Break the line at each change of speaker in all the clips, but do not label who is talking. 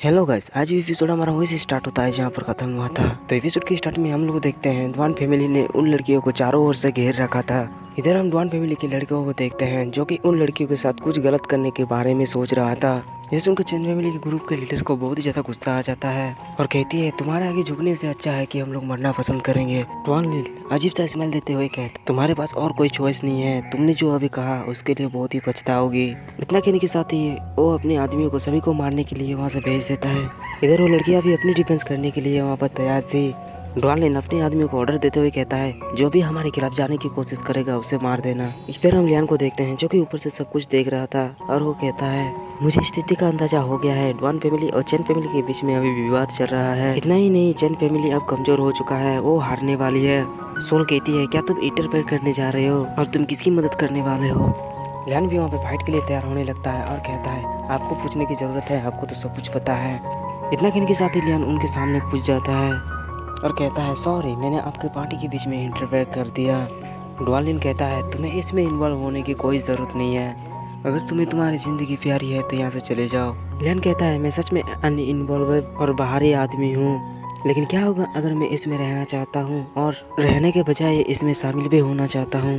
Hello guys, आज भी episode हमारा वहीं से स्टार्ट होता है जहाँ पर खत्म हुआ था। तो एपिसोड के स्टार्ट में हम लोग देखते हैं डॉन फैमिली ने उन लड़कियों को चारों ओर से घेर रखा था। इधर हम डॉन फैमिली की लड़कियों को देखते हैं जो कि उन लड़कियों के साथ कुछ गलत करने के बारे में सोच रहा था। जैसे उनके चैन फैमिली के ग्रुप के लीडर को बहुत ही ज्यादा गुस्सा आ जाता है और कहती है तुम्हारे आगे झुकने से अच्छा है कि हम लोग मरना पसंद करेंगे। डॉन लील अजीब सा स्माइल देते हुए कहते तुम्हारे पास और कोई चॉइस नहीं है, तुमने जो अभी कहा उसके लिए बहुत ही पछताओगी। इतना कहने के साथ ही वो अपने आदमियों को सभी को मारने के लिए वहाँ से भेज देता है। इधर वो लड़कियां भी अपनी डिफेंस करने के लिए वहाँ पर तैयार थी। डॉन अपने आदमियों को ऑर्डर देते हुए कहता है जो भी हमारे खिलाफ जाने की कोशिश करेगा उसे मार देना। इधर हम लियान को देखते हैं जो कि ऊपर से सब कुछ देख रहा था और वो कहता है मुझे स्थिति का अंदाजा हो गया है। डॉन फैमिली और चैन फैमिली के बीच में अभी विवाद चल रहा है। इतना ही नहीं, चैन फैमिली अब कमजोर हो चुका है, वो हारने वाली है। सोल कहती है क्या तुम इंटरफेयर करने जा रहे हो और तुम किसकी मदद करने वाले हो। लियान भी वहाँ पे फाइट के लिए तैयार होने लगता है और कहता है आपको पूछने की जरूरत है, आपको तो सब कुछ पता है। इतना कहने के साथ ही लियान उनके सामने पूछ जाता है और कहता है सॉरी, मैंने आपके पार्टी के बीच में इंटरफेयर कर दिया। डॉन कहता है तुम्हें इसमें इन्वॉल्व होने की कोई ज़रूरत नहीं है, अगर तुम्हें तुम्हारी ज़िंदगी प्यारी है तो यहाँ से चले जाओ। लियान कहता है मैं सच में अनइन्वॉल्व और बाहरी आदमी हूँ, लेकिन क्या होगा अगर मैं इसमें रहना चाहता हूँ और रहने के बजाय इसमें शामिल भी होना चाहता हूँ।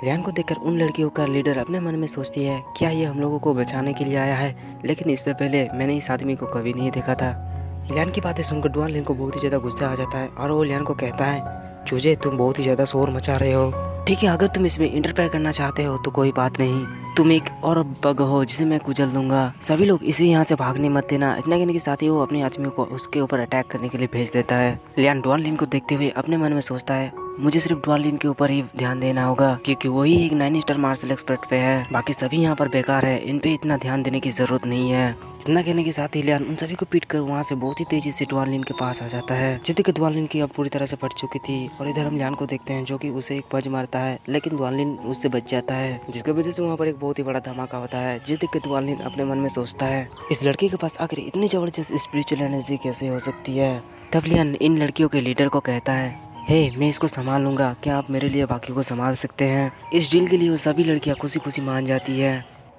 लियान को देखकर उन लड़कियों का लीडर अपने मन में सोचती है क्या ये हम लोगों को बचाने के लिए आया है, लेकिन इससे पहले मैंने इस आदमी को कभी नहीं देखा था। लियान की बातें सुनकर डॉन को बहुत ही ज़्यादा गुस्सा आ जाता है और वो लियान को कहता है चूजे तुम बहुत ही ज़्यादा शोर मचा रहे हो। ठीक है, अगर तुम इसमें इंटरफेयर करना चाहते हो तो कोई बात नहीं, तुम एक और बग हो जिसे मैं कुचल दूंगा। सभी लोग इसे यहाँ से भागने मत देना। इतना कहने के साथ ही वो अपने आदमियों को उसके ऊपर अटैक करने के लिए भेज देता है। लियान डॉन को देखते हुए अपने मन में सोचता है मुझे सिर्फ डॉन के ऊपर ही ध्यान देना होगा क्योंकि वही एक 9 स्टार मार्शल एक्सपर्ट पे है, बाकी सभी यहाँ पर बेकार है, इन पे इतना ध्यान देने की जरूरत नहीं है। इतना कहने के साथ ही लियान उन सभी को पीट कर वहाँ से बहुत ही तेजी से डॉन के पास आ जाता है। जिद्द के डॉन की अब पूरी तरह से फट चुकी थी और इधर हम लियान को देखते हैं जो कि उसे एक पंच मारता है, लेकिन डॉन उससे बच जाता है, जिसकी वजह से वहाँ पर एक बहुत ही बड़ा धमाका होता है। जिद्द के डॉन अपने मन में सोचता है इस लड़की के पास आखिर इतनी जबरदस्त स्पिरिचुअल एनर्जी कैसे हो सकती है। तब लियान इन लड़कियों के लीडर को कहता है मैं इसको संभाल लूंगा, क्या आप मेरे लिए बाकी को संभाल सकते हैं। इस डील के लिए वो सभी लड़कियां खुशी खुशी मान जाती है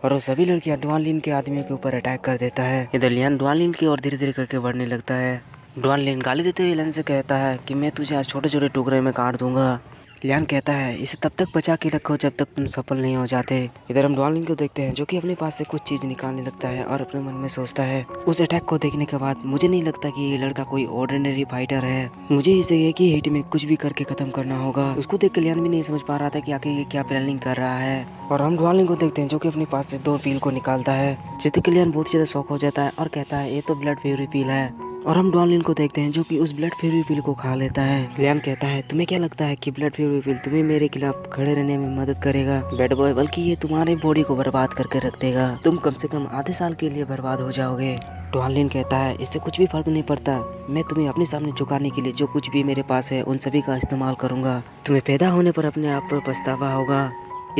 और वो सभी लड़कियां डॉन के आदमियों के ऊपर अटैक कर देता है। इधर लियान डॉन की ओर धीरे धीरे करके बढ़ने लगता है। डॉन गाली देते हुए लियान से कहता है कि मैं तुझे आज छोटे छोटे टुकड़े में काट दूंगा। लियान कहता है इसे तब तक बचा के रखो जब तक तुम सफल नहीं हो जाते। इधर हम डॉन को देखते हैं जो कि अपने पास से कुछ चीज निकालने लगता है और अपने मन में सोचता है उस अटैक को देखने के बाद मुझे नहीं लगता कि ये लड़का कोई ऑर्डिनरी फाइटर है, मुझे इसे एक ही हिट में कुछ भी करके खत्म करना होगा। उसको देख लियान भी नहीं समझ पा रहा था कि आखिर ये क्या प्लानिंग कर रहा है। और हम डॉन को देखते हैं जो कि अपने पास से 2 पील को निकालता है, जिससे लियान बहुत ज्यादा शौक हो जाता है और कहता है ये तो ब्लड फ्यूरी पील है। और हम डॉन को देखते हैं जो कि उस ब्लड फ्यूरी पील को खा लेता है। लियान कहता है तुम्हें क्या लगता है कि ब्लड फ्यूरी पील तुम्हें मेरे खिलाफ खड़े रहने में मदद करेगा बैड बॉय, बल्कि ये तुम्हारे बॉडी को बर्बाद करके रख देगा, तुम कम से कम आधे साल के लिए बर्बाद हो जाओगे। डॉन कहता है इससे कुछ भी फर्क नहीं पड़ता, मैं तुम्हें अपने सामने झुकाने के लिए जो कुछ भी मेरे पास है उन सभी का इस्तेमाल करूंगा, तुम्हें पैदा होने पर अपने आप पर पछतावा होगा।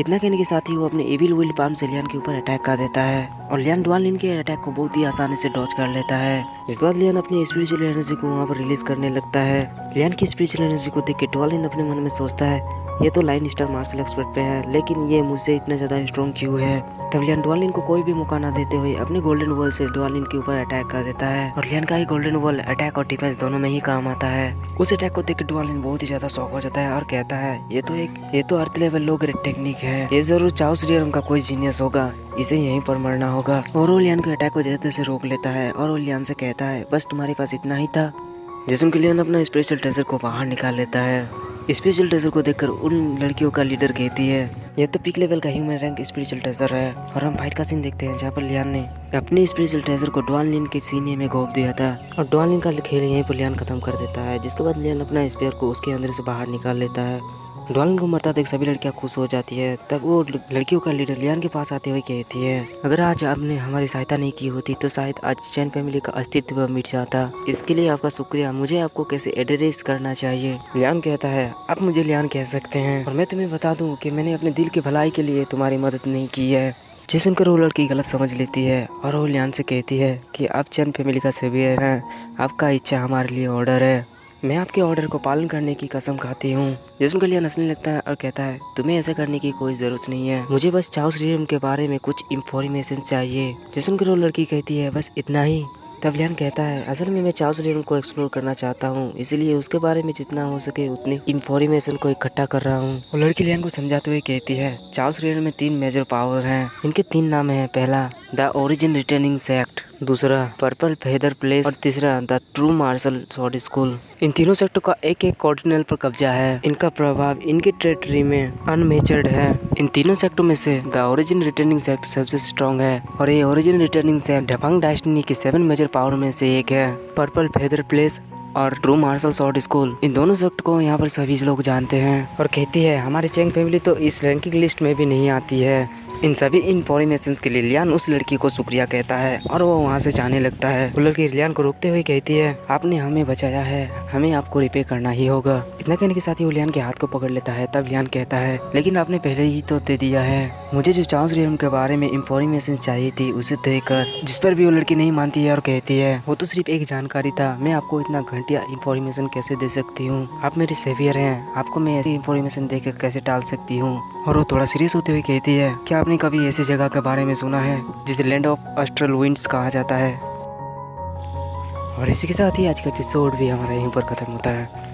इतना कहने के साथ ही वो अपने एविल विल पाम से लियान के ऊपर अटैक कर देता है और लियान डॉन के अटैक को बहुत ही आसानी से डॉज कर लेता है। जिसके बाद लियान अपनी स्पिरिचुअल एनर्जी को वहाँ पर रिलीज करने लगता है। लियान की स्पिरिचुअल एनर्जी को देख के डॉन अपने मन में सोचता है ये तो 9 स्टार मार्शल एक्सपर्ट पे है, लेकिन ये मुझसे इतना ज्यादा स्ट्रॉन्ग क्यों है। तब लियान डॉन को कोई भी मौका ना देते हुए अपने गोल्डन वॉल से डॉन के ऊपर अटैक कर देता है और लियान का ही गोल्डन वॉल अटैक और डिफेंस दोनों में ही काम आता है। उस अटैक को देख के डॉन बहुत ही ज्यादा शौक हो जाता है और कहता है ये तो earth level low grade technique है, ये जरूर चाउस रियरम का कोई जीनियस होगा, इसे यहीं पर मरना होगा। और वो लियान के अटैक को जल्दी से रोक लेता है और वो लियान से कहता है बस तुम्हारे पास इतना ही था। जिसम के लियान अपना स्पेशल ट्रेजर को बाहर निकाल लेता है। स्पेशल ट्रेजर को देखकर उन लड़कियों का लीडर कहती है यह तो पीक लेवल का ह्यूमन रैंक स्पेशल ट्रेजर है। और हम फाइट का सीन देखते हैं जहाँ पर लियान ने अपने स्पेशल ट्रेजर को डॉन के सीने में घोंप दिया था और डॉन का खेल यहीं पर लियान खत्म कर देता है। जिसके बाद लियान अपना स्पेयर को उसके अंदर से बाहर निकाल लेता है। डॉन को मरता देख सभी लड़कियां खुश हो जाती है। तब वो लड़कियों का लीडर लियान के पास आते हुए कहती है अगर आज आपने हमारी सहायता नहीं की होती तो शायद आज चैन फैमिली का अस्तित्व मिट जाता, इसके लिए आपका शुक्रिया, मुझे आपको कैसे एड्रेस करना चाहिए। लियान कहता है आप मुझे लियान कह सकते हैं और मैं तुम्हें बता दूं कि मैंने अपने दिल की भलाई के लिए तुम्हारी मदद नहीं की है। जी सुनकर वो लड़की गलत समझ लेती है और वो लियान से कहती है कि आप चैन फैमिली का सेवियर हैं, आपका इच्छा हमारे लिए ऑर्डर है, मैं आपके ऑर्डर को पालन करने की कसम खाती हूँ। जिसम के लिए हंसने लगता है और कहता है तुम्हें ऐसा करने की कोई जरूरत नहीं है, मुझे बस चाउस रियरम के बारे में कुछ इंफॉर्मेशन चाहिए। जिसम की वो लड़की कहती है बस इतना ही। तब लियान कहता है असल में मैं चार्ल्स लियान को एक्सप्लोर करना चाहता हूँ, इसीलिए उसके बारे में जितना हो सके उतनी इंफॉर्मेशन को इकट्ठा कर रहा हूँ। और लड़की लियान को समझाते हुए कहती है चार्ल्स लियान में 3 मेजर पावर हैं। इनके 3 नाम हैं, पहला द ओरिजिन रिटर्निंग सेक्ट, दूसरा पर्पल फेदर प्लेस और तीसरा the true martial sword school. इन तीनों सेक्टों का एक एक कॉर्डिनल पर कब्जा है। इनका प्रभाव इनके टेरिटरी में अनमेचर्ड है। इन तीनों सेक्टों में से द ओरिजिन रिटर्निंग सेक्ट सबसे स्ट्रॉन्ग है और ये ओरिजिन रिटर्निंग सेक्ट ढफंग डायनेस्टी के 7 मेजर पावर में से एक है। पर्पल फेदर प्लेस और ट्रू मार्शल स्वॉर्ड स्कूल, इन दोनों सेक्ट को यहाँ पर सभी लोग जानते हैं। और कहती है हमारी चेंग फैमिली तो इस रैंकिंग लिस्ट में भी नहीं आती है। इन सभी इन्फॉर्मेशन के लिए लियान उस लड़की को शुक्रिया कहता है और वो वहाँ से जाने लगता है। वो लड़की लियान को रोकते हुए कहती है आपने हमें बचाया है, हमें आपको रिपे करना ही होगा। इतना कहने के साथ ही वो लियान के हाथ को पकड़ लेता है। तब लियान कहता है लेकिन आपने पहले ही तो दे दिया है, मुझे जो चार्ल्स लियान के बारे में इंफॉर्मेशन चाहिए थी उसे देकर। जिस पर भी वो लड़की नहीं मानती है और कहती है वो तो सिर्फ एक जानकारी था, मैं आपको इतना घटिया इंफॉर्मेशन कैसे दे सकती हूँ, आप मेरे सेवियर हैं, आपको मैं ऐसी इंफॉर्मेशन देकर कैसे टाल सकती हूँ। और वो थोड़ा सीरियस होते हुए कहती है क्या आपने कभी ऐसी जगह के बारे में सुना है जिसे लैंड ऑफ एस्ट्रल विंड्स कहा जाता है। और इसी के साथ ही आज का एपिसोड भी हमारा यहीं पर खत्म होता है।